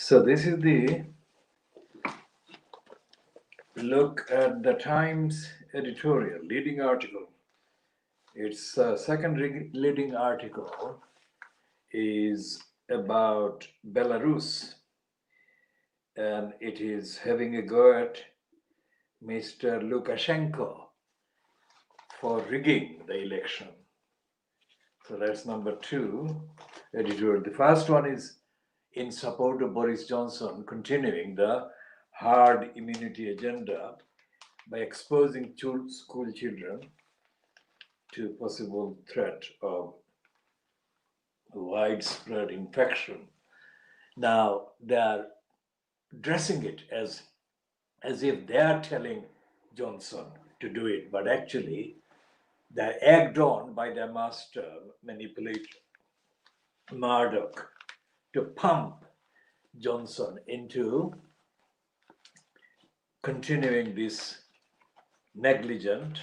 So this is the look at the Times editorial, leading article. Its second leading article is about Belarus, and it is having a go at Mr. Lukashenko for rigging the election. So that's number two editorial. The first one is in support of Boris Johnson continuing the hard immunity agenda by exposing school children to possible threat of widespread infection. Now they are dressing it as if they are telling Johnson to do it, but actually they're egged on by their master manipulator, Murdoch, to pump Johnson into continuing this negligent,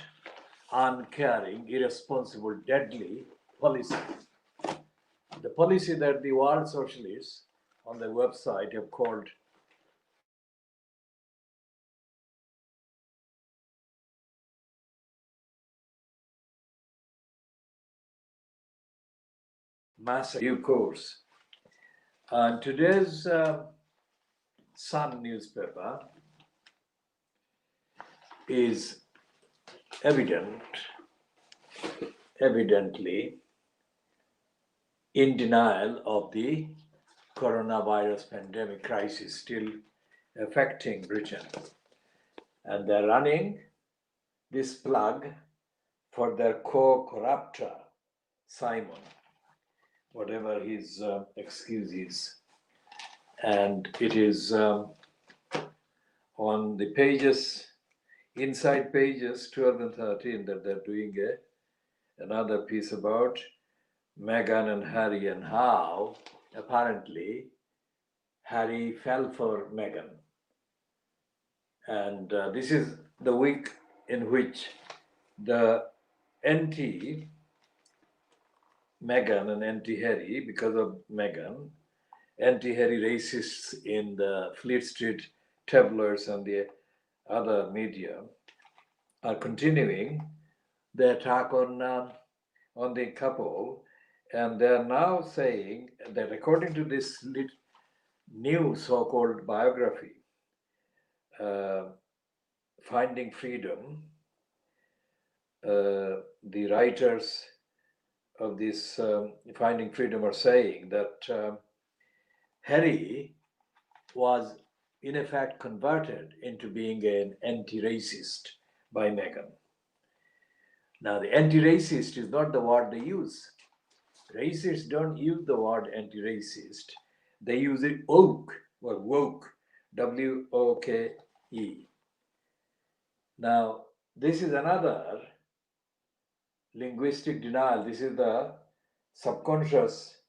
uncaring, irresponsible, deadly policy. The policy that the world socialists on their website have called massive course. And today's Sun newspaper is evidently in denial of the coronavirus pandemic crisis still affecting Britain. And they're running this plug for their co-corruptor, Simon, whatever his excuse is. And it is on the pages, inside pages 12 and 13, that they're doing another piece about Meghan and Harry and how apparently Harry fell for Meghan. And this is the week in which the anti-Meghan and anti-Harry, because of Meghan, anti-Harry racists in the Fleet Street tabloids and the other media are continuing the attack on the couple, and they are now saying that according to this new so-called biography, Finding Freedom, the writers of this Finding Freedom are saying that Harry was in effect converted into being an anti-racist by Meghan. Now, the anti-racist is not the word they use. Racists don't use the word anti-racist. They use it woke or woke, W-O-K-E. Now, this is another linguistic denial. This is the subconscious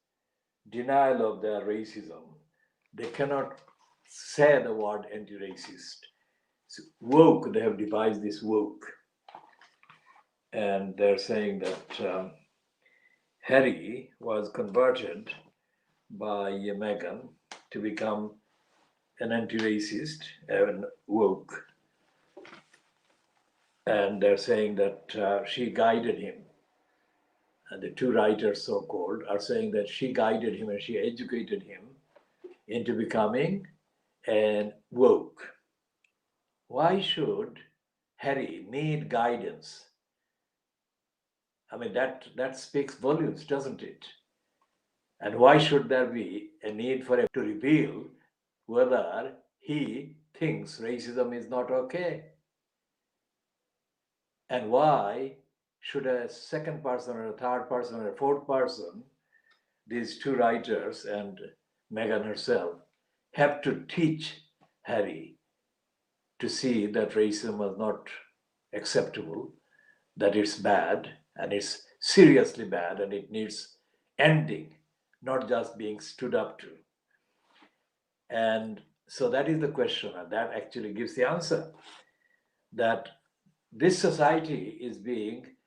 denial of their racism. They cannot say the word anti-racist. So woke, they have devised this woke. And they're saying that Harry was converted by Meghan to become an anti-racist and woke. And they're saying that she guided him. And the two writers, so-called, are saying that she guided him and she educated him into becoming an woke. Why should Harry need guidance? I mean, that speaks volumes, doesn't it? And why should there be a need for him to reveal whether he thinks racism is not okay? And why should a second person or a third person or a fourth person, these two writers and Meghan herself, have to teach Harry to see that racism was not acceptable, that it's bad, and it's seriously bad, and it needs ending, not just being stood up to. And so that is the question, and that actually gives the answer, that this society is being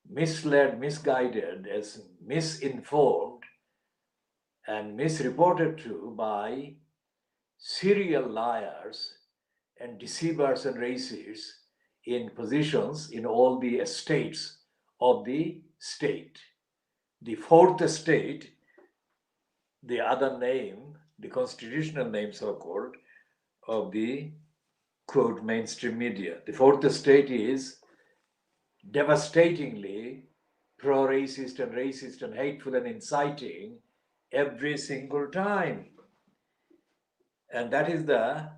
misled, misguided, as misinformed and misreported to by serial liars and deceivers and racists in positions in all the estates of the state. The fourth estate, the other name, the constitutional name so-called, of the quote mainstream media. The fourth estate is devastatingly pro-racist and racist and hateful and inciting every single time. And that is the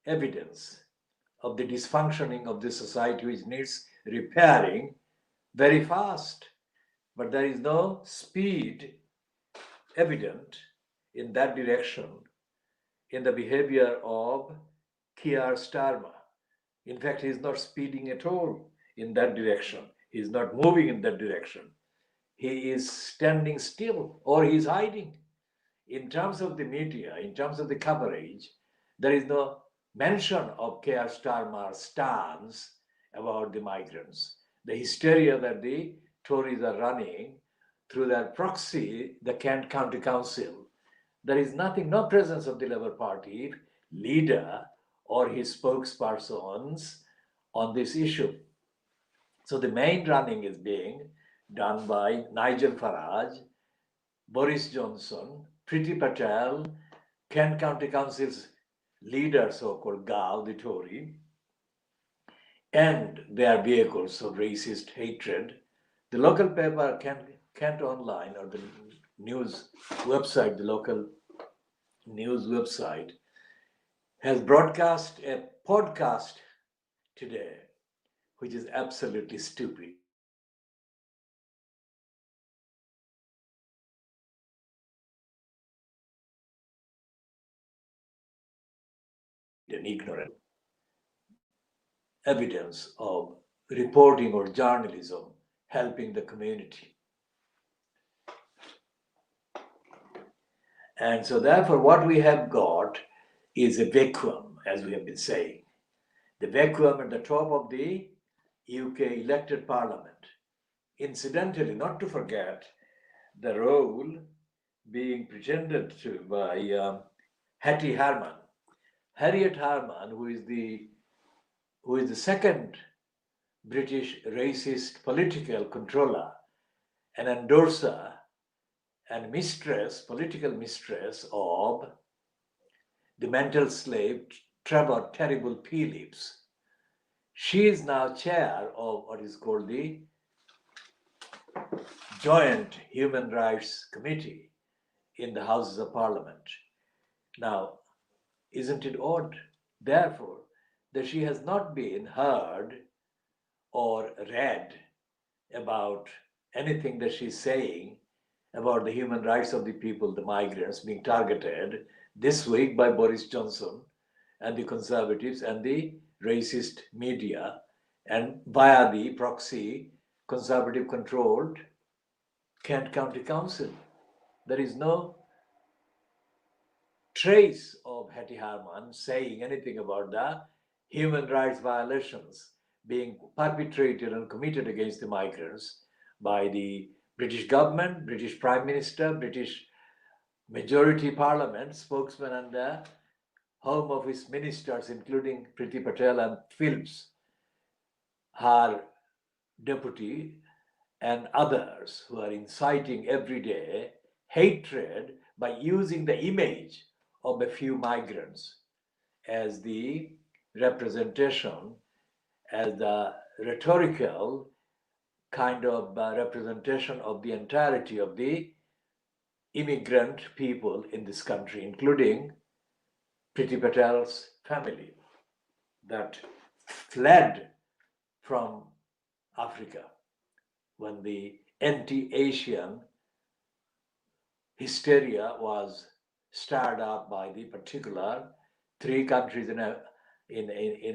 evidence of the dysfunctioning of the society, which needs repairing very fast. But there is no speed evident in that direction in the behavior of Keir Starmer. In fact, he is not speeding at all in that direction. He is not moving in that direction. He is standing still or he is hiding. In terms of the media, in terms of the coverage, there is no mention of Keir Starmer's stance about the migrants. The hysteria that the Tories are running through their proxy, the Kent County Council, there is nothing, no presence of the Labour Party leader or his spokespersons on this issue. So the main running is being done by Nigel Farage, Boris Johnson, Priti Patel, Kent County Council's leader, so-called Gao, the Tory, and their vehicles of racist hatred. The local paper, Kent Online, or the news website, the local news website, has broadcast a podcast today, which is absolutely stupid and ignorant evidence of reporting or journalism helping the community. And so therefore what we have got is a vacuum, as we have been saying. The vacuum at the top of the UK elected parliament. Incidentally, not to forget the role being pretended to by Hattie Harman. Harriet Harman, who is the second British racist political controller, an endorser and mistress, political mistress of the mental slave Trevor Terrible Phillips. She is now chair of what is called the Joint Human Rights Committee in the Houses of Parliament. Now, isn't it odd, therefore, that she has not been heard or read about anything that she's saying about the human rights of the people, the migrants being targeted this week by Boris Johnson and the Conservatives and the racist media and via the proxy Conservative-controlled Kent County Council. There is no trace of Hattie Harman saying anything about the human rights violations being perpetrated and committed against the migrants by the British government, British Prime Minister, British majority parliament, spokesman and the Home Office ministers, including Priti Patel and Phillips, her deputy, and others who are inciting every day hatred by using the image of a few migrants as the representation, as the rhetorical kind of representation of the entirety of the immigrant people in this country, including Priti Patel's family that fled from Africa when the anti-Asian hysteria was stirred up by the particular three countries in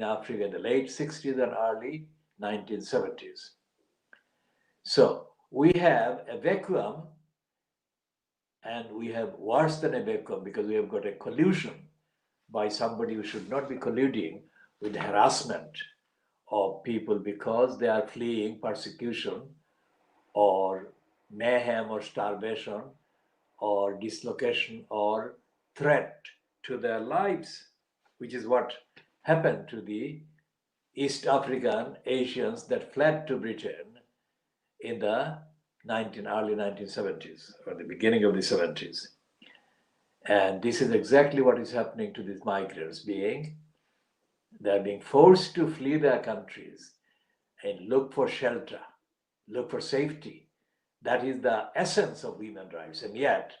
Africa in the late 60s and early 1970s. So we have a vacuum, and we have worse than a vacuum because we have got a collusion by somebody who should not be colluding with the harassment of people because they are fleeing persecution or mayhem or starvation or dislocation or threat to their lives, which is what happened to the East African Asians that fled to Britain in the early 1970s or the beginning of the 70s. And this is exactly what is happening to these migrants. They're being forced to flee their countries and look for shelter, look for safety. That is the essence of women's rights. And yet,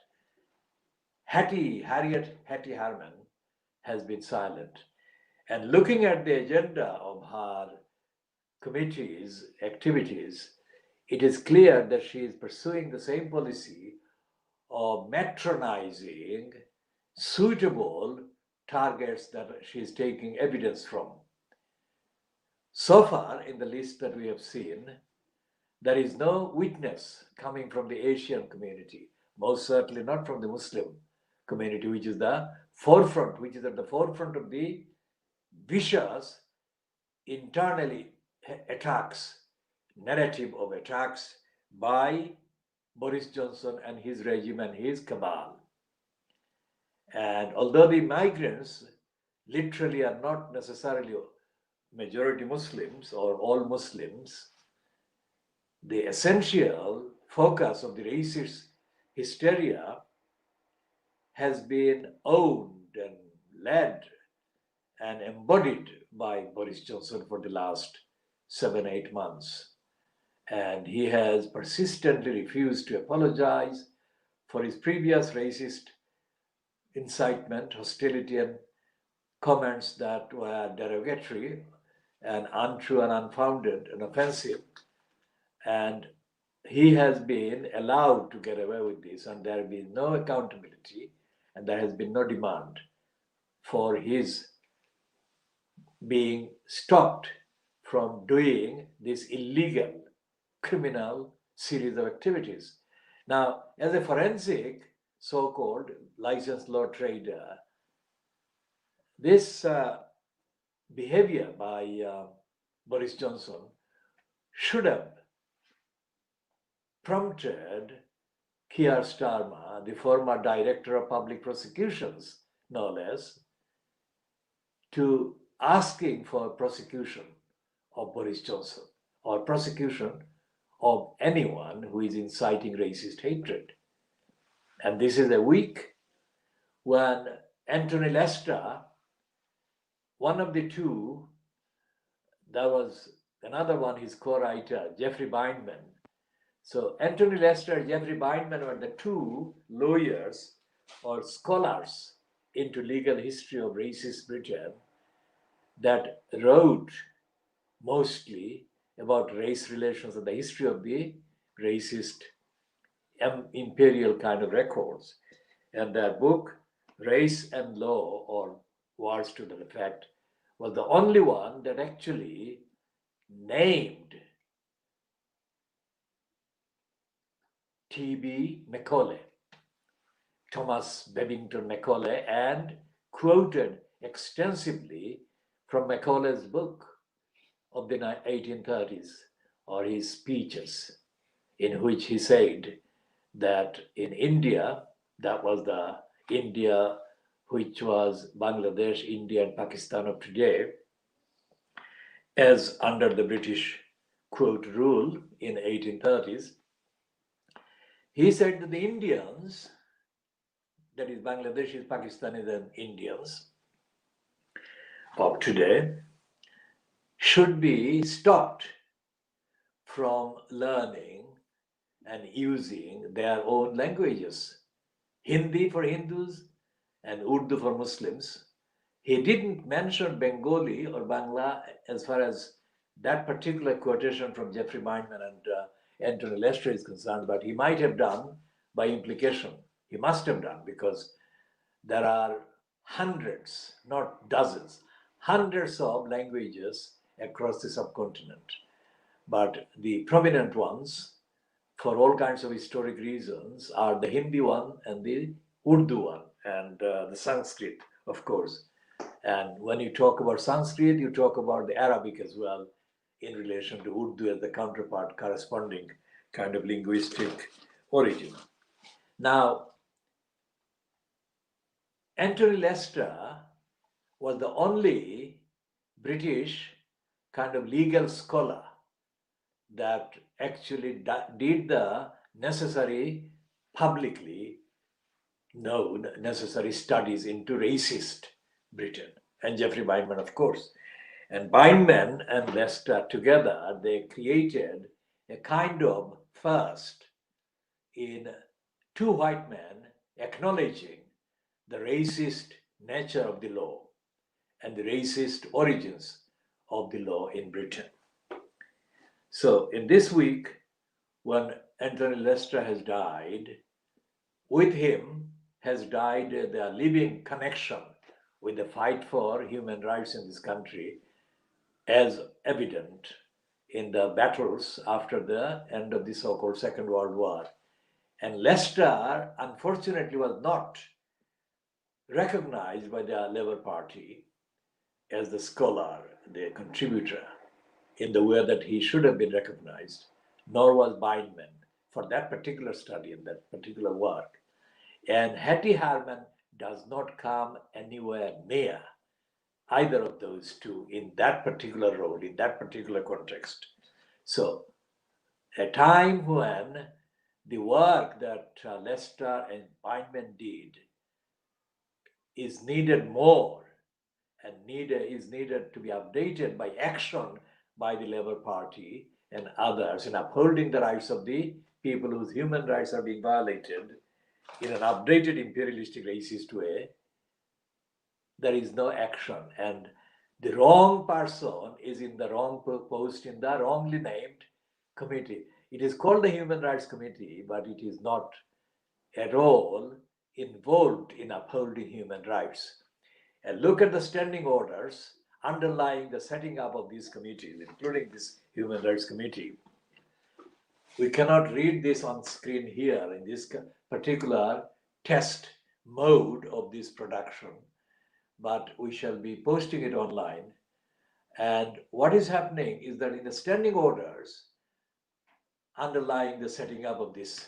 Harriet Hattie Harman has been silent. And looking at the agenda of her committee's activities, it is clear that she is pursuing the same policy of matronizing suitable targets that she is taking evidence from. So far, in the list that we have seen, there is no witness coming from the Asian community, most certainly not from the Muslim community, which is at the forefront of the vicious internally narrative of attacks by Boris Johnson and his regime and his cabal. And although the migrants literally are not necessarily majority Muslims or all Muslims, the essential focus of the racist hysteria has been owned and led and embodied by Boris Johnson for the last 7-8 months. And he has persistently refused to apologize for his previous racist incitement, hostility, and comments that were derogatory and untrue and unfounded and offensive. And he has been allowed to get away with this, and there has been no accountability, and there has been no demand for his being stopped from doing this illegal, criminal series of activities. Now, as a forensic, so-called licensed law trader, this behavior by Boris Johnson should have prompted Keir Starmer, the former director of public prosecutions, no less, to asking for prosecution of Boris Johnson or prosecution of anyone who is inciting racist hatred. And this is a week when Anthony Lester, one of the two, there was another one, his co-writer, Jeffrey Bindman. So Anthony Lester and Jeffrey Bindman were the two lawyers or scholars into legal history of racist Britain that wrote mostly about race relations and the history of the racist imperial kind of records. And their book, Race and Law, or Words to that Effect, was the only one that actually named T.B. Macaulay, Thomas Babington Macaulay, and quoted extensively from Macaulay's book of the 1830s, or his speeches, in which he said that in India, that was the India which was Bangladesh, India, and Pakistan of today, as under the British, quote, rule in 1830s, he said that the Indians, that is Bangladeshis, Pakistanis, and Indians of today, should be stopped from learning and using their own languages, Hindi for Hindus and Urdu for Muslims. He didn't mention Bengali or Bangla as far as that particular quotation from Jeffrey Bindman and Anthony Lester is concerned, but he might have done by implication. He must have done, because there are hundreds, not dozens, hundreds of languages across the subcontinent. But the prominent ones, for all kinds of historic reasons, are the Hindi one and the Urdu one, and the Sanskrit, of course. And when you talk about Sanskrit, you talk about the Arabic as well, in relation to Urdu as the counterpart, corresponding kind of linguistic origin. Now, Anthony Lester was the only British kind of legal scholar that actually did the necessary publicly known necessary studies into racist Britain, and Geoffrey Bindman, of course. And Bindman and Lester together, they created a kind of first in two white men acknowledging the racist nature of the law and the racist origins of the law in Britain. So in this week, when Anthony Lester has died, with him has died the living connection with the fight for human rights in this country, as evident in the battles after the end of the so-called Second World War. And Lester, unfortunately, was not recognized by the Labour Party as the scholar, the contributor, in the way that he should have been recognized, nor was Bindman for that particular study and that particular work. And Hattie Harman does not come anywhere near either of those two in that particular role, in that particular context. So, a time when the work that Lester and Bindman did is needed more and is needed to be updated by action by the Labour Party and others in upholding the rights of the people whose human rights are being violated in an updated imperialistic racist way, there is no action. And the wrong person is in the wrong post in the wrongly named committee. It is called the Human Rights Committee, but it is not at all involved in upholding human rights. And look at the standing orders underlying the setting up of these committees, including this Human Rights Committee. We cannot read this on screen here in this particular test mode of this production, but we shall be posting it online. And what is happening is that in the standing orders underlying the setting up of this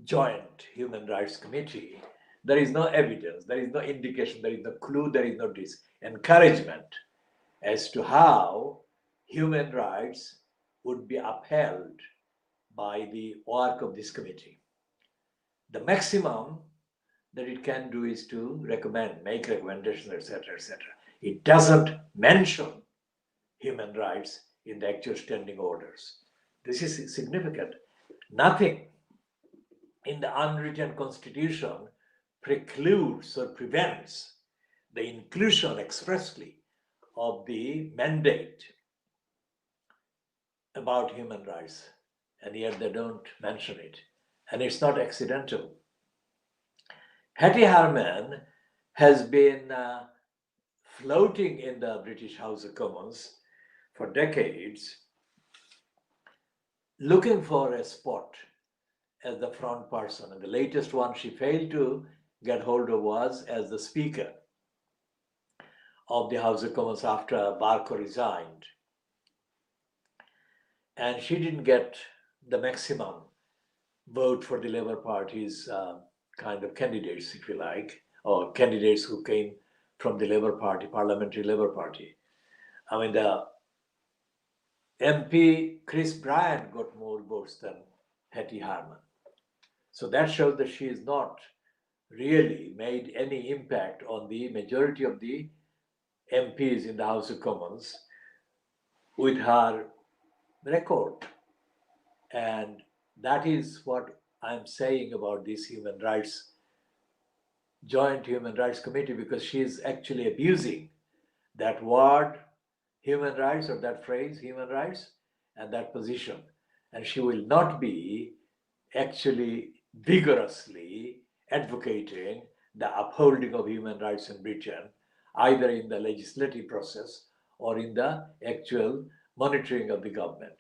joint Human Rights Committee, there is no evidence, there is no indication, there is no clue, there is no encouragement as to how human rights would be upheld by the work of this committee. The maximum that it can do is to recommend, make recommendations, etc., etc. It doesn't mention human rights in the actual standing orders. This is significant. Nothing in the unwritten constitution precludes or prevents the inclusion expressly of the mandate about human rights, and yet they don't mention it. And it's not accidental. Hattie Harman has been floating in the British House of Commons for decades, looking for a spot as the front person. And the latest one she failed to get hold of was as the Speaker of the House of Commons after Barker resigned. And she didn't get the maximum vote for the Labour Party's kind of candidates, if you like, or candidates who came from the Labour Party, Parliamentary Labour Party. I mean, the MP Chris Bryant got more votes than Hattie Harman. So that shows that she has not really made any impact on the majority of the MPs in the House of Commons with her record. And that is what I'm saying about this Joint Human Rights Committee, because she is actually abusing that word, human rights, or that phrase, human rights, and that position. And she will not be actually vigorously advocating the upholding of human rights in Britain, either in the legislative process or in the actual monitoring of the government.